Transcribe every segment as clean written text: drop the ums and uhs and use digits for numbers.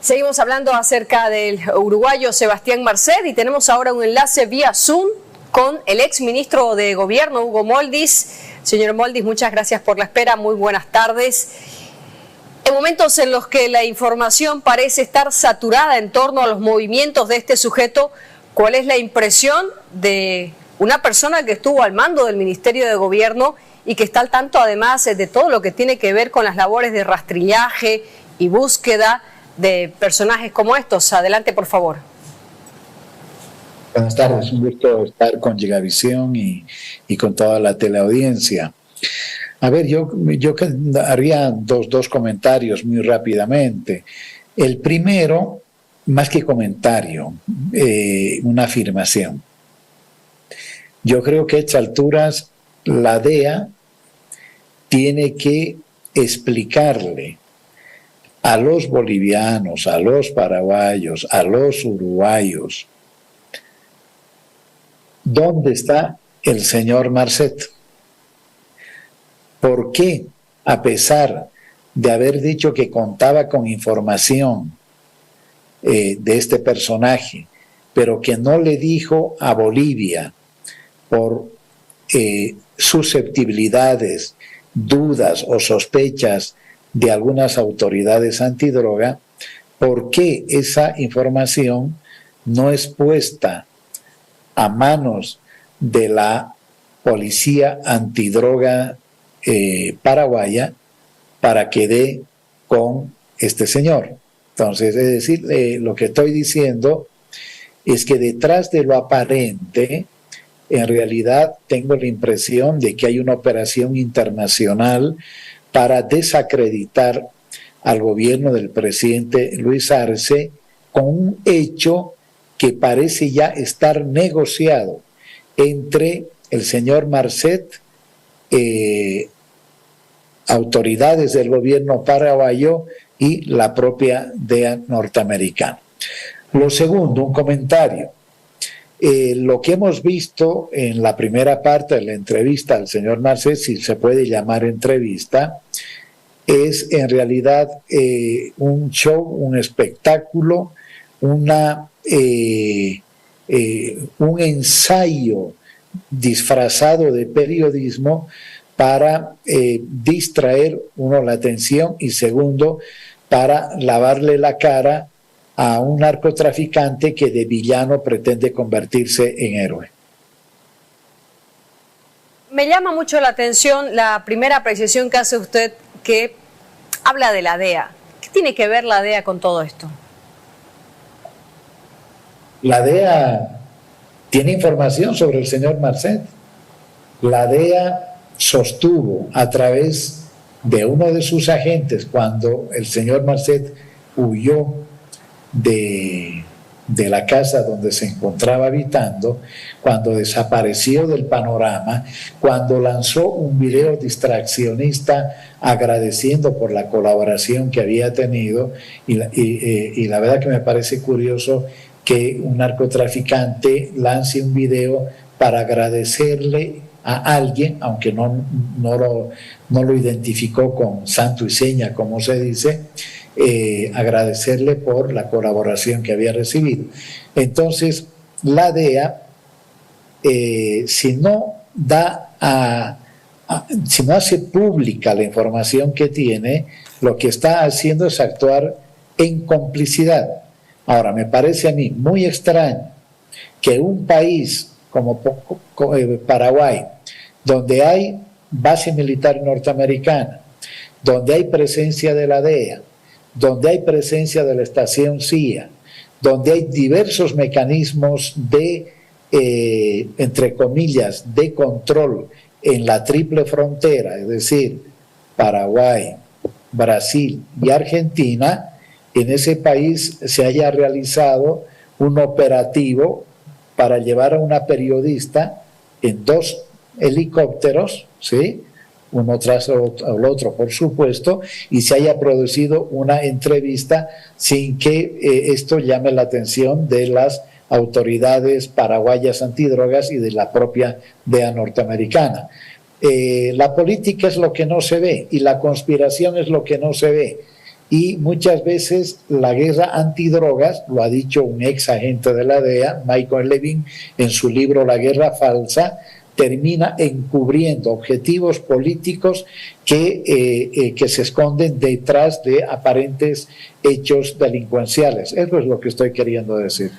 Seguimos hablando acerca del uruguayo Sebastián Marcet y tenemos ahora un enlace vía Zoom con el exministro de Gobierno, Hugo Moldis. Señor Moldis, muchas gracias por la espera, muy buenas tardes. En momentos en los que la información parece estar saturada en torno a los movimientos de este sujeto, ¿cuál es la impresión de una persona que estuvo al mando del Ministerio de Gobierno y que está al tanto además de todo lo que tiene que ver con las labores de rastrillaje y búsqueda de personajes como estos? Adelante, por favor. Buenas tardes, un gusto estar con Llegavisión y con toda la teleaudiencia. A ver, yo haría dos comentarios muy rápidamente. El primero, más que comentario, una afirmación. Yo creo que a estas alturas la DEA tiene que explicarle a los bolivianos, a los paraguayos, a los uruguayos, ¿dónde está el señor Marcet? ¿Por qué, a pesar de haber dicho que contaba con información de este personaje, pero que no le dijo a Bolivia por susceptibilidades, dudas o sospechas de algunas autoridades antidroga, por qué esa información no es puesta a manos de la policía antidroga paraguaya para que dé con este señor? Entonces, es decir, lo que estoy diciendo es que detrás de lo aparente, en realidad tengo la impresión de que hay una operación internacional para desacreditar al gobierno del presidente Luis Arce con un hecho que parece ya estar negociado entre el señor Marcet, autoridades del gobierno paraguayo y la propia DEA norteamericana. Lo segundo, un comentario. Lo que hemos visto en la primera parte de la entrevista al señor Marcet, si se puede llamar entrevista, es en realidad un show, un espectáculo, un ensayo disfrazado de periodismo para distraer, uno, la atención y segundo, para lavarle la cara a un narcotraficante que de villano pretende convertirse en héroe. Me llama mucho la atención la primera apreciación que hace usted, que habla de la DEA. ¿Qué tiene que ver la DEA con todo esto? La DEA tiene información sobre el señor Marcet. La DEA sostuvo a través de uno de sus agentes, cuando el señor Marcet huyó de la casa donde se encontraba habitando, cuando desapareció del panorama, cuando lanzó un video distraccionista agradeciendo por la colaboración que había tenido, y la verdad que me parece curioso que un narcotraficante lance un video para agradecerle a alguien, aunque no lo identificó con santo y seña, como se dice, agradecerle por la colaboración que había recibido. Entonces, la DEA, si no hace pública la información que tiene, lo que está haciendo es actuar en complicidad. Ahora, me parece a mí muy extraño que un país como Paraguay, donde hay base militar norteamericana, donde hay presencia de la DEA, donde hay presencia de la estación CIA, donde hay diversos mecanismos de, entre comillas, de control en la triple frontera, es decir, Paraguay, Brasil y Argentina, en ese país se haya realizado un operativo para llevar a una periodista en 2 helicópteros, ¿sí?, uno tras el otro, por supuesto, y se haya producido una entrevista sin que esto llame la atención de las autoridades paraguayas antidrogas y de la propia DEA norteamericana. La política es lo que no se ve y la conspiración es lo que no se ve. y muchas veces la guerra antidrogas, lo ha dicho un ex agente de la DEA, Michael Levin, en su libro La Guerra Falsa, termina encubriendo objetivos políticos que se esconden detrás de aparentes hechos delincuenciales. Eso es lo que estoy queriendo decir.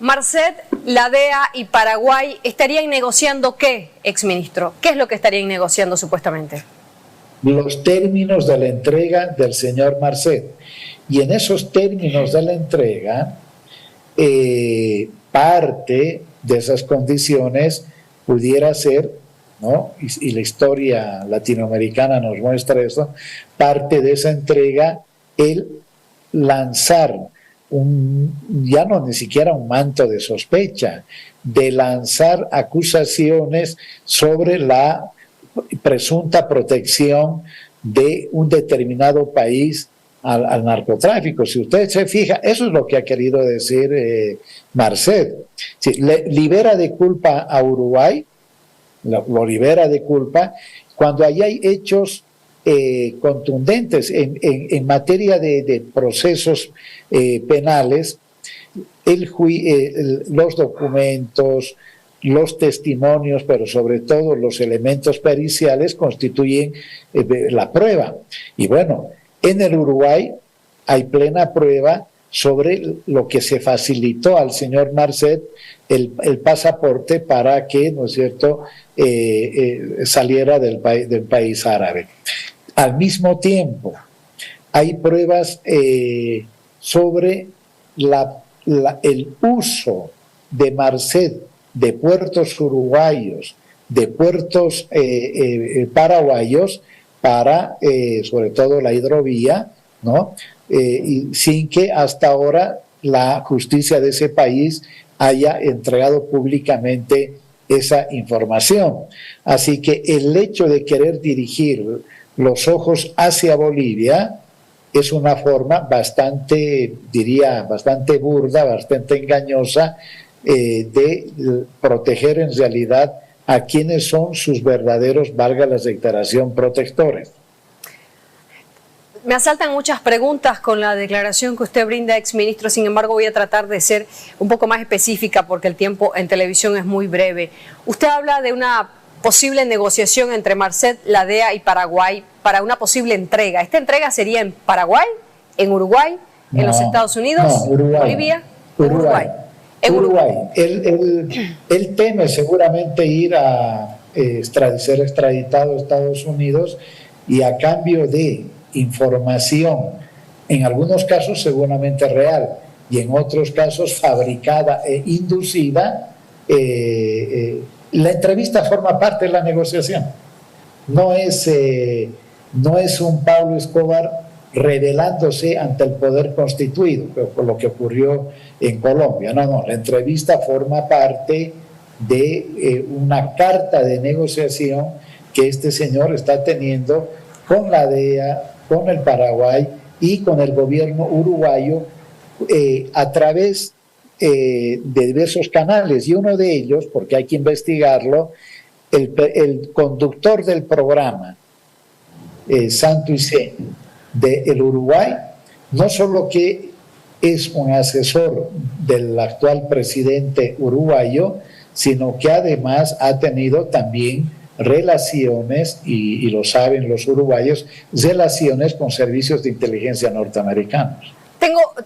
Marcet, la DEA y Paraguay estarían negociando ¿qué, exministro? ¿Qué es lo que estarían negociando supuestamente? Los términos de la entrega del señor Marcet. Y en esos términos de la entrega, parte de esas condiciones pudiera ser, ¿no? Y la historia latinoamericana nos muestra eso, parte de esa entrega, el lanzar ya no ni siquiera un manto de sospecha, de lanzar acusaciones sobre la presunta protección de un determinado país al narcotráfico. Si usted se fija, eso es lo que ha querido decir Marcet. Sí, libera de culpa a Uruguay, lo libera de culpa, cuando allí hay hechos contundentes en materia de procesos penales, los documentos, los testimonios, pero sobre todo los elementos periciales constituyen la prueba. Y bueno, en el Uruguay hay plena prueba sobre lo que se facilitó al señor Marcet el pasaporte para que, ¿no es cierto?, saliera del país árabe. Al mismo tiempo, hay pruebas sobre el uso de Marcet de puertos uruguayos, de puertos paraguayos para, sobre todo, la hidrovía, ¿no? Y sin que hasta ahora la justicia de ese país haya entregado públicamente esa información. Así que el hecho de querer dirigir los ojos hacia Bolivia es una forma bastante, diría, bastante burda, bastante engañosa de proteger en realidad a quienes son sus verdaderos, valga la declaración, protectores. Me asaltan muchas preguntas con la declaración que usted brinda, exministro. Sin embargo, voy a tratar de ser un poco más específica porque el tiempo en televisión es muy breve. Usted habla de una posible negociación entre Marcet, la DEA y Paraguay para una posible entrega. ¿Esta entrega sería en Paraguay, en Uruguay, en los Estados Unidos, Uruguay, Bolivia? Uruguay. Él teme seguramente ir a ser extraditado a Estados Unidos y a cambio de información, en algunos casos seguramente real y en otros casos fabricada e inducida, la entrevista forma parte de la negociación. No es un Pablo Escobar rebelándose ante el poder constituido, por lo que ocurrió en Colombia. No, la entrevista forma parte de una carta de negociación que este señor está teniendo con la DEA, con el Paraguay y con el gobierno uruguayo a través de diversos canales, y uno de ellos, porque hay que investigarlo, el conductor del programa, Santo Iceni, del Uruguay, no solo que es un asesor del actual presidente uruguayo, sino que además ha tenido también relaciones, y lo saben los uruguayos, relaciones con servicios de inteligencia norteamericanos.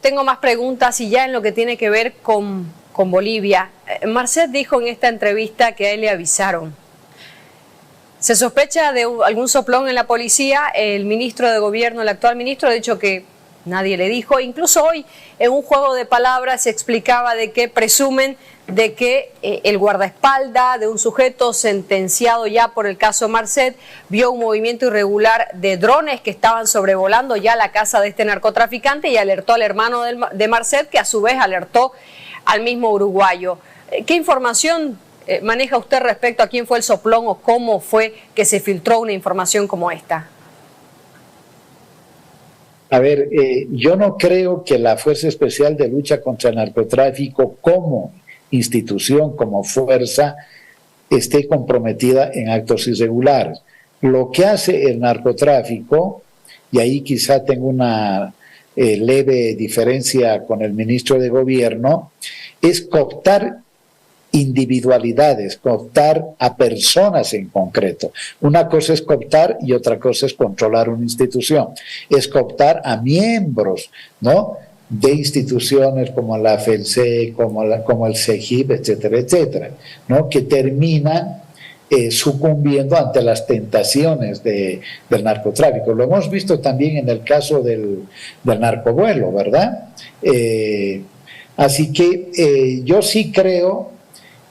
Tengo más preguntas, y ya en lo que tiene que ver con Bolivia. Marcet dijo en esta entrevista que a él le avisaron. Se sospecha de algún soplón en la policía. El ministro de Gobierno, el actual ministro, ha dicho que nadie le dijo. Incluso hoy, en un juego de palabras, se explicaba de que presumen de que el guardaespaldas de un sujeto sentenciado ya por el caso Marcet vio un movimiento irregular de drones que estaban sobrevolando ya la casa de este narcotraficante y alertó al hermano de Marcet, que a su vez alertó al mismo uruguayo. ¿Qué información maneja usted respecto a quién fue el soplón o cómo fue que se filtró una información como esta? A ver, yo no creo que la Fuerza Especial de Lucha contra el Narcotráfico como institución, como fuerza, esté comprometida en actos irregulares. Lo que hace el narcotráfico, y ahí quizá tengo una leve diferencia con el ministro de Gobierno, es cooptar individualidades, cooptar a personas en concreto. Una cosa es cooptar y otra cosa es controlar una institución. Es cooptar a miembros, ¿no?, de instituciones como la FELCE, como el CEGIP, etcétera, etcétera, ¿no?, que terminan sucumbiendo ante las tentaciones del narcotráfico. Lo hemos visto también en el caso del narcovuelo, ¿verdad? Así que yo sí creo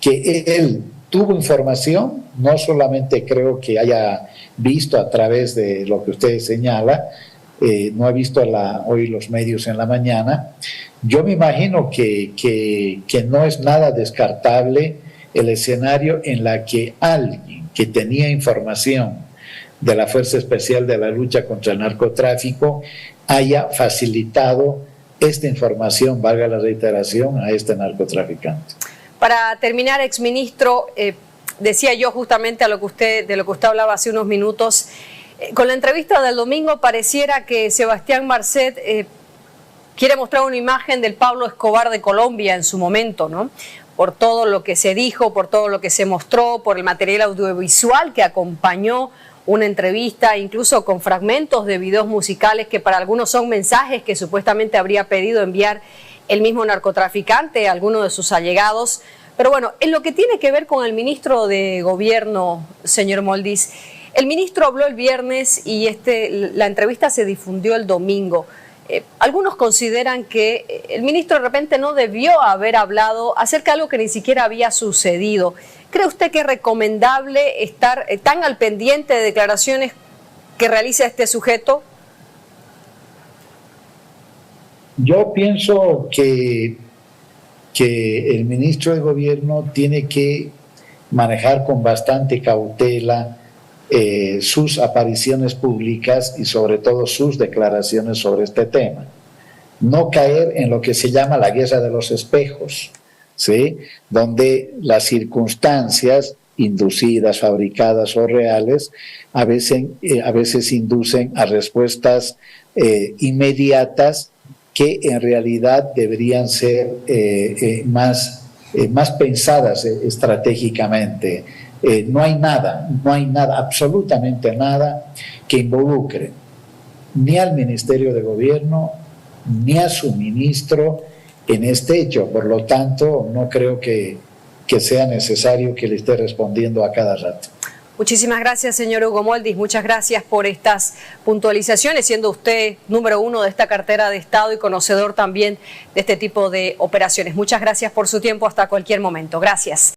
que él tuvo información, no solamente creo que haya visto a través de lo que usted señala, no he visto hoy los medios en la mañana. Yo me imagino que no es nada descartable el escenario en la que alguien que tenía información de la Fuerza Especial de la Lucha contra el Narcotráfico haya facilitado esta información, valga la reiteración, a este narcotraficante. Para terminar, exministro, decía yo justamente de lo que usted hablaba hace unos minutos, con la entrevista del domingo pareciera que Sebastián Marcet quiere mostrar una imagen del Pablo Escobar de Colombia en su momento, ¿no? Por todo lo que se dijo, por todo lo que se mostró, por el material audiovisual que acompañó una entrevista, incluso con fragmentos de videos musicales que para algunos son mensajes que supuestamente habría pedido enviar el mismo narcotraficante a alguno de sus allegados. Pero bueno, en lo que tiene que ver con el ministro de Gobierno, señor Moldis, el ministro habló el viernes y la entrevista se difundió el domingo. Algunos consideran que el ministro de repente no debió haber hablado acerca de algo que ni siquiera había sucedido. ¿Cree usted que es recomendable estar tan al pendiente de declaraciones que realiza este sujeto? Yo pienso que el ministro de Gobierno tiene que manejar con bastante cautela sus apariciones públicas y sobre todo sus declaraciones sobre este tema. No caer en lo que se llama la guerra de los espejos, ¿sí?, donde las circunstancias inducidas, fabricadas o reales a veces inducen a respuestas inmediatas que en realidad deberían ser más pensadas estratégicamente. No hay nada, absolutamente nada que involucre ni al Ministerio de Gobierno ni a su ministro en este hecho. Por lo tanto, no creo que sea necesario que le esté respondiendo a cada rato. Muchísimas gracias, señor Hugo Moldis. Muchas gracias por estas puntualizaciones, siendo usted número uno de esta cartera de Estado y conocedor también de este tipo de operaciones. Muchas gracias por su tiempo. Hasta cualquier momento. Gracias.